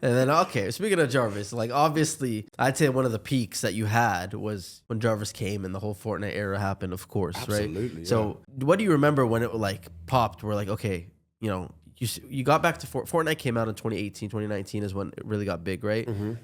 And then, okay, speaking of Jarvis, like obviously, I'd say one of the peaks that you had was when Jarvis came and the whole Fortnite era happened, of course, Absolutely, right? yeah. So, what do you remember when it like popped? We're like, okay, you know, you got back to Fortnite came out in 2018, 2019 is when it really got big, right? Mm-hmm.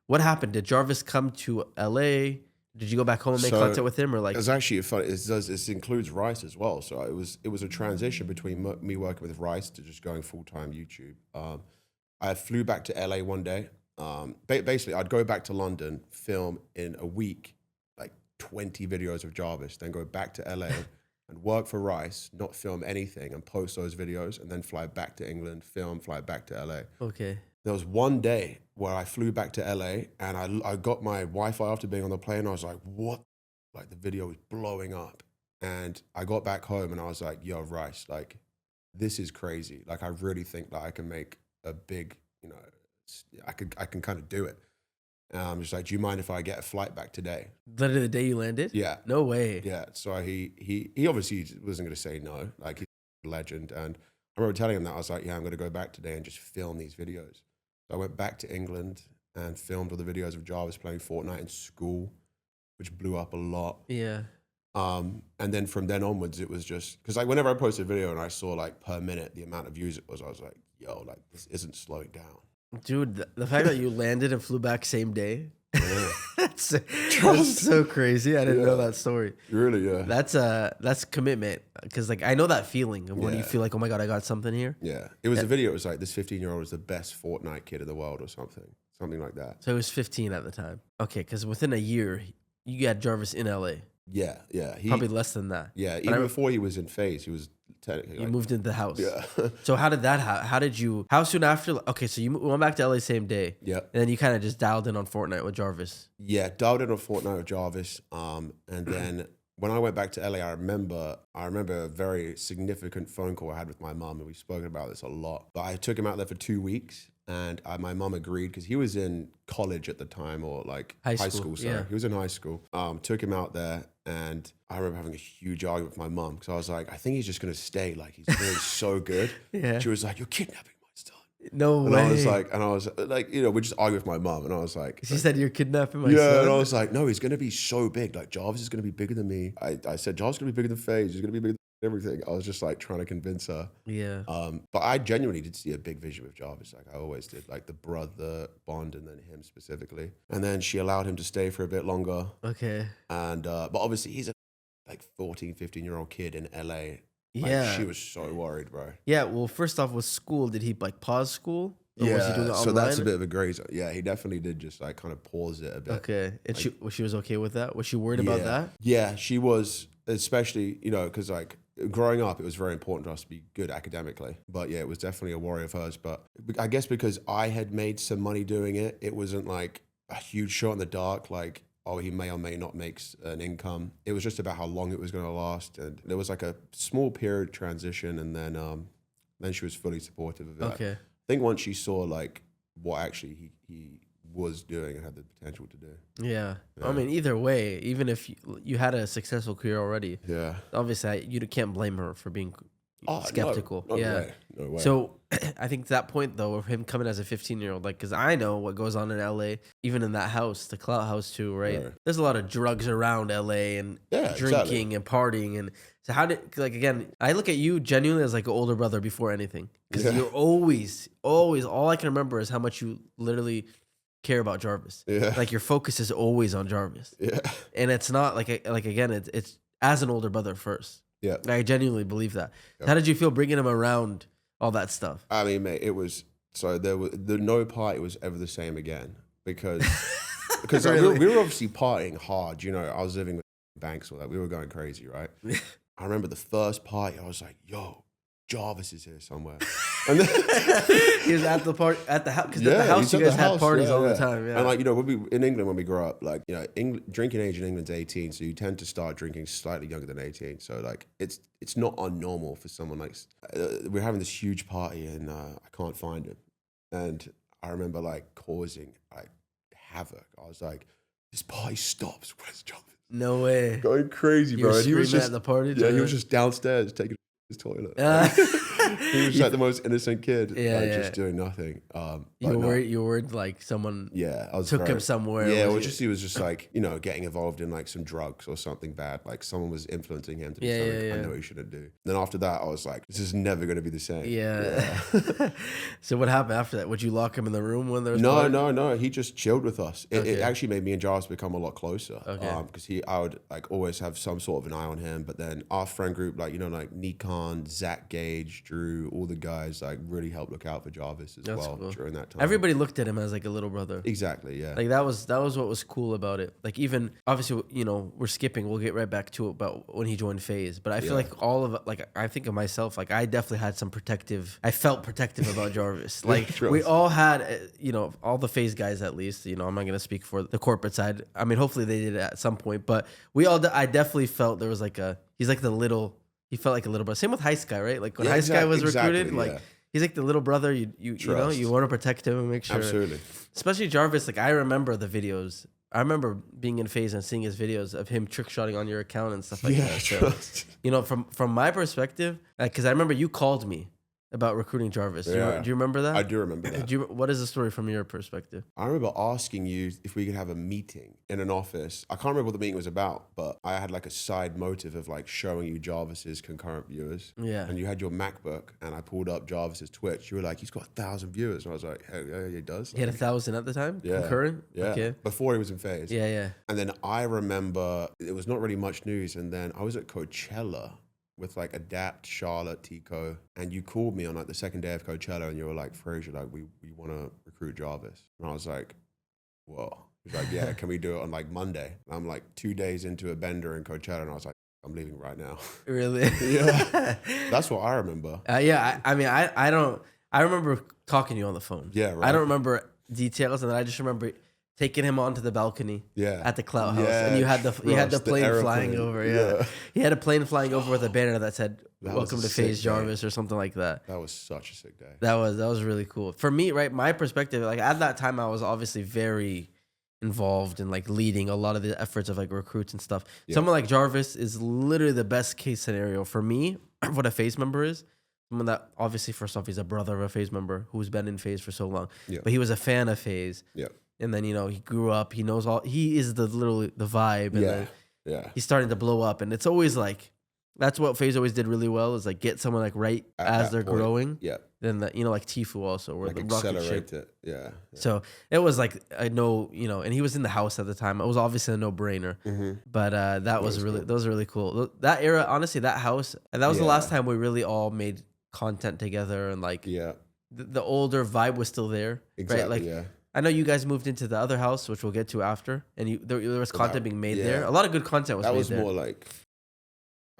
What happened? Did Jarvis come to LA? Did you go back home and make content with him, or like? It's actually funny. It includes Rice as well. So it was a transition between me working with Rice to just going full time YouTube. I flew back to LA one day. Basically, I'd go back to London, film in a week, like 20 videos of Jarvis, then go back to LA and work for Rice, not film anything, and post those videos, and then fly back to England, film, fly back to LA. Okay. There was one day where I flew back to LA and I got my Wi-Fi after being on the plane. I was like, what? Like the video was blowing up. And I got back home and I was like, yo, Rice, like, this is crazy. Like, I really think that I can make a big, you know, I can kind of do it. And I'm just like, do you mind if I get a flight back today? Literally the day you landed? Yeah. No way. Yeah. So he obviously wasn't going to say no. Like, he's a legend. And I remember telling him that. I was like, yeah, I'm going to go back today and just film these videos. So I went back to England and filmed all the videos of Jarvis playing Fortnite in school, which blew up a lot. Yeah. And then from then onwards, it was just, because like whenever I posted a video and I saw like per minute the amount of views it was, I was like, yo, like this isn't slowing down. Dude, the fact that you landed and flew back same day, Yeah. that's so crazy. I didn't know that story. Really, yeah. That's commitment, because like I know that feeling of when you feel like, oh my God, I got something here. Yeah. It was a video. It was like this 15-year-old is the best Fortnite kid in the world or something like that. So he was 15 at the time. Okay, because within a year, you got Jarvis in LA. Yeah, yeah. Probably less than that. Yeah, even before he was in FaZe, he was technically. You moved into the house. Yeah. So how did that? How soon after? Okay, so you went back to LA same day. Yeah. And then you kind of just dialed in on Fortnite with Jarvis. Yeah, dialed in on Fortnite with Jarvis. And then when I went back to LA, I remember a very significant phone call I had with my mum, and we've spoken about this a lot. But I took him out there for 2 weeks, and my mum agreed because he was in college at the time, or like high school. Sorry, he was in high school. Took him out there, and I remember having a huge argument with my mum because I was like, I think he's just gonna stay. Like he's doing so good. Yeah. She was like, you're kidnapping my son. No way. And I was like, you know, we just argued with my mum, and I was like, She said you're kidnapping my son. yeah, and I was like, no, he's gonna be so big. Like Jarvis is gonna be bigger than me. I said Jarvis is gonna be bigger than FaZe. He's gonna be bigger than everything. I was just like trying to convince her. Yeah. But I genuinely did see a big vision with Jarvis. Like I always did, like the brother bond, and then him specifically. And then she allowed him to stay for a bit longer. Okay. And but obviously he's a like 14, 15-year-old kid in LA. Like, Yeah. she was so worried, bro. Yeah. Well, first off, with school, did he like pause school? Or was he doing it so online? that's a bit of a grazer. Yeah, he definitely did just like kind of pause it a bit. Okay. And like, she was okay with that? Was she worried about that? Yeah, she was, especially, you know, because like growing up, it was very important to us to be good academically. But yeah, it was definitely a worry of hers. But I guess because I had made some money doing it, it wasn't like a huge shot in the dark, like, oh, he may or may not make an income. It was just about how long it was going to last. And there was like a small period transition, and then she was fully supportive of it. Okay. I think once she saw like what actually he was doing and had the potential to do. Yeah. I mean, either way, even if you had a successful career already, obviously you can't blame her for being skeptical. No way. So I think that point though, of him coming as a 15-year-old, like, because I know what goes on in LA, even in that house, the Clout House too, right? There's a lot of drugs around LA and drinking and partying. And so how did, like, again, I look at you genuinely as like an older brother before anything, because you're always, all I can remember is how much you literally care about Jarvis. Yeah. Like your focus is always on Jarvis. Yeah. And it's not like again, it's as an older brother first. Yeah. I genuinely believe that. Yeah. How did you feel bringing him around all that stuff? I mean, mate, it was, so no party was ever the same again, because really? we were obviously partying hard. You know, I was living with Banks, all that. We were going crazy, right? I remember the first party, I was like, yo, Jarvis is here somewhere. And then he was at the party, at the house, because at the house you guys had parties all the time. Yeah. And like, you know, in England, when we grow up, like, you know, drinking age in England's 18, so you tend to start drinking slightly younger than 18. So like, it's not unnormal for someone like, we're having this huge party and I can't find him. And I remember like causing like havoc. I was like, this party stops. Where's Jarvis? No way. Going crazy, bro. And he was just at the party. Yeah, he was just downstairs taking his toilet. He was like the most innocent kid, just doing nothing. You were worried like someone took him somewhere. Yeah, or he was just like, getting involved in like some drugs or something bad. Like someone was influencing him to do something I know he shouldn't do. Then after that, I was like, this is never going to be the same. Yeah. So what happened after that? Would you lock him in the room when there was No. He just chilled with us. It actually made me and Jarvis become a lot closer. Because I would like always have some sort of an eye on him. But then our friend group, like, like Nikon, Zach Gage, Drew, all the guys like really helped look out for Jarvis as during that time. Everybody looked at him as like a little brother. Exactly, yeah. Like that was what was cool about it. Like even obviously, we're skipping. We'll get right back to it about when he joined FaZe. But I feel like all of it, like I think of myself, like I definitely had some I felt protective about Jarvis. Like we all had, all the FaZe guys at least. I'm not gonna speak for the corporate side. I mean, hopefully they did it at some point. But I definitely felt there was like he felt like a little brother. Same with High Sky, right? Like when High Sky was recruited, like he's like the little brother. You want to protect him and make sure. Absolutely. Especially Jarvis. Like I remember the videos. I remember being in FaZe and seeing his videos of him trick shotting on your account and stuff like that. So, from my perspective, because I remember you called me about recruiting Jarvis. Yeah. Do you remember that? I do remember that. What is the story from your perspective? I remember asking you if we could have a meeting in an office. I can't remember what the meeting was about, but I had like a side motive of like showing you Jarvis's concurrent viewers. Yeah. And you had your MacBook and I pulled up Jarvis's Twitch. You were like, he's got 1,000 viewers. And I was like, hey, yeah, he does. He had 1,000 at the time? Yeah. Concurrent? Yeah. Okay. Before he was in FaZe. Yeah. And then I remember it was not really much news. And then I was at Coachella with like Adapt, Charlotte, Tico, and you called me on like the second day of Coachella and you were like, Frazier, like we want to recruit Jarvis. And I was like, whoa. He's like, yeah, can we do it on like Monday? And I'm like 2 days into a bender in Coachella and I was like, I'm leaving right now. Really? Yeah. That's what I remember. I remember talking to you on the phone. Yeah, right. I don't remember details, and then I just remember taking him onto the balcony at the Clout House, and you had the plane flying over. Yeah, he had a plane flying over with a banner that said "Welcome to FaZe Jarvis" or something like that. That was such a sick day. That was really cool for me. Right, my perspective, like at that time, I was obviously very involved in like leading a lot of the efforts of like recruits and stuff. Yeah. Someone like Jarvis is literally the best case scenario for me. What a FaZe member is. Someone that obviously, first off, he's a brother of a FaZe member who's been in FaZe for so long. Yeah. But he was a fan of FaZe. Yeah. And then, he grew up, he knows he is literally the vibe. And then he's starting to blow up. And it's always like, that's what FaZe always did really well, is like get someone like right as they're growing. Yeah. Then like Tfue also, where like the rocket ship. It. Yeah. So it was like I know, and he was in the house at the time. It was obviously a no-brainer. Mm-hmm. But that was really cool. That era, honestly, that house, and that was the last time we really all made content together, and like the older vibe was still there. Exactly. Right? Like I know you guys moved into the other house, which we'll get to after, and there was content being made there. A lot of good content was made there. That was more like,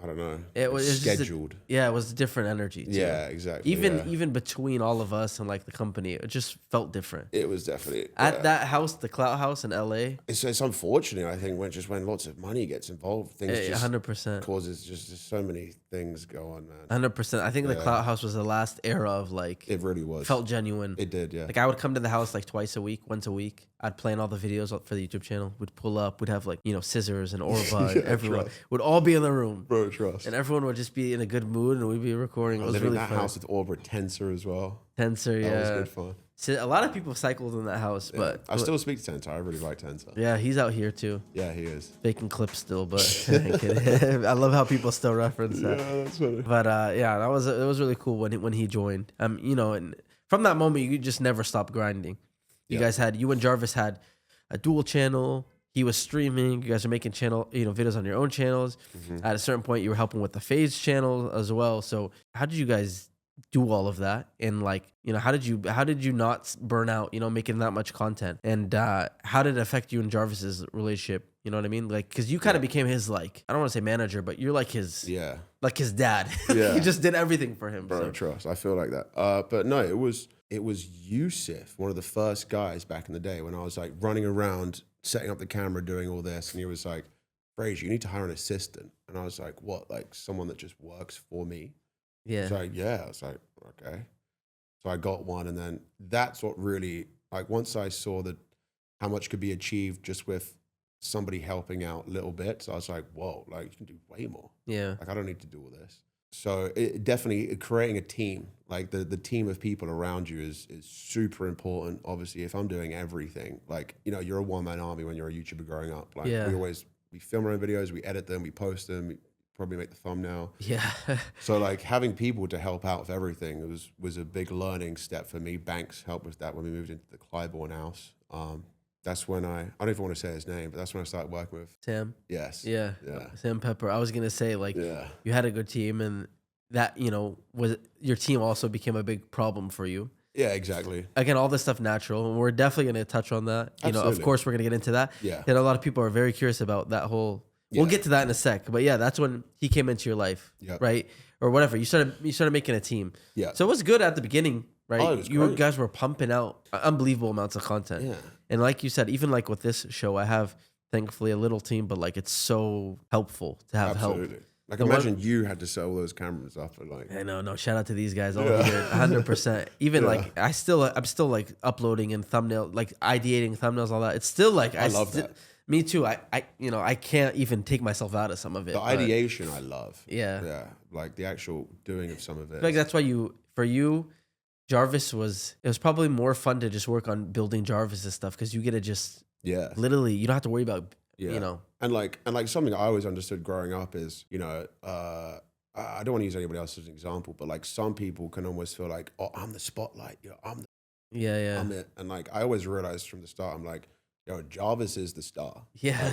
I don't know. It was scheduled. It was a different energy too. Yeah, exactly. Even between all of us and like the company, it just felt different. It was definitely at that house, the Clout House in LA. It's unfortunate, I think, when lots of money gets involved, things 100% causes just so many things go on, man. 100%. I think the Clout House was the last era of like. It really was. Felt genuine. It did, yeah. Like I would come to the house like once a week. I'd plan all the videos for the YouTube channel. We'd pull up. We'd have like Scissors and Orba and everyone would all be in the room. Bro, trust. And everyone would just be in a good mood, and we'd be recording. It was really fun. That house with Orba, Tensor as well. Tensor, that was good fun. So a lot of people cycled in that house, but I still speak to Tensor. I really like Tensor. Yeah, he's out here too. Yeah, he is faking clips still, but I love how people still reference that. Yeah, that's funny. But it was really cool when he joined. And from that moment, you just never stopped grinding. You and Jarvis had a dual channel. He was streaming. You guys are making videos on your own channels. Mm-hmm. At a certain point, you were helping with the FaZe channel as well. So how did you guys do all of that? And like, how did you not burn out, making that much content? And how did it affect you and Jarvis's relationship? You know what I mean? Like, cause you kind of became his, like, I don't want to say manager, but you're like his, like his dad. Yeah. You just did everything for him. Bro, trust. I feel like that. But no, it was Yusuf, one of the first guys back in the day when I was like running around, setting up the camera, doing all this. And he was like, Frazier, you need to hire an assistant. And I was like, what? Like someone that just works for me? Yeah. He's like, yeah. I was like, okay. So I got one. And then that's what really, like once I saw that how much could be achieved just with somebody helping out little bits, I was like, whoa, like you can do way more. Yeah. Like I don't need to do all this. So definitely creating a team, like the team of people around you is super important. Obviously, if I'm doing everything, like, you know, you're a one-man army when you're a YouTuber growing up. Like we film our own videos, we edit them, we post them, we probably make the thumbnail. Yeah. So like having people to help out with everything was a big learning step for me. Banks helped with that when we moved into the Clybourne house. That's when I don't even want to say his name, but that's when I started working with Sam. Yes. Yeah. Yeah. Sam Pepper. I was gonna say, like, you had a good team, and that, you know, was your team also became a big problem for you. Yeah, exactly. Again, all this stuff natural, and we're definitely gonna touch on that. You know, of course, we're gonna get into that. Yeah. And a lot of people are very curious about that whole. We'll get to that in a sec, but yeah, that's when he came into your life, right? Or whatever. You started making a team. Yeah. So it was good at the beginning, right? Oh, it was you great. guys were pumping out unbelievable amounts of content. Yeah. And like you said, even like with this show, I have thankfully a little team, but like it's so helpful to have help. Like imagine you had to set all those cameras up and like. I know, no. Shout out to these guys all here, 100%. Even like I'm still like uploading and thumbnail, like ideating thumbnails, all that. It's still like I love that. Me too. I can't even take myself out of some of it. The ideation I love. Yeah. Yeah. Like the actual doing of some of it. Like that's why for you, Jarvis it was probably more fun to just work on building Jarvis's stuff because you get to just literally you don't have to worry about you know. And like something I always understood growing up is, you know, I don't want to use anybody else as an example, but like some people can almost feel like, oh, I'm the spotlight, you know, I'm it. And like I always realized from the start, I'm like, yo, Jarvis is the star. Yeah.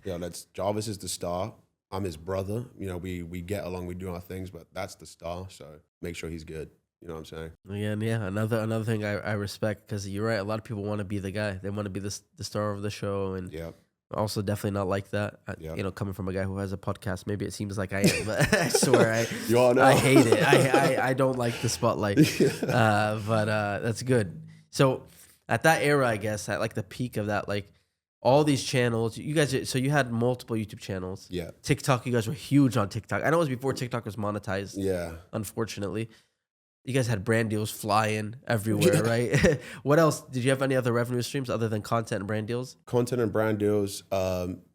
Like, Jarvis is the star. I'm his brother. You know, we get along, we do our things, but that's the star. So make sure he's good. You know what I'm saying? Yeah. Another thing I respect, because you're right. A lot of people want to be the guy. They want to be the star of the show, and also definitely not like that. You know, coming from a guy who has a podcast, maybe it seems like I am, but I swear I hate it. I don't like the spotlight. But that's good. So at that era, I guess at like the peak of that, like all these channels, you guys. So you had multiple YouTube channels. Yeah. TikTok, you guys were huge on TikTok. I know it was before TikTok was monetized. Yeah. Unfortunately. You guys had brand deals flying everywhere, right? What else? Did you have any other revenue streams other than content and brand deals? Content and brand deals.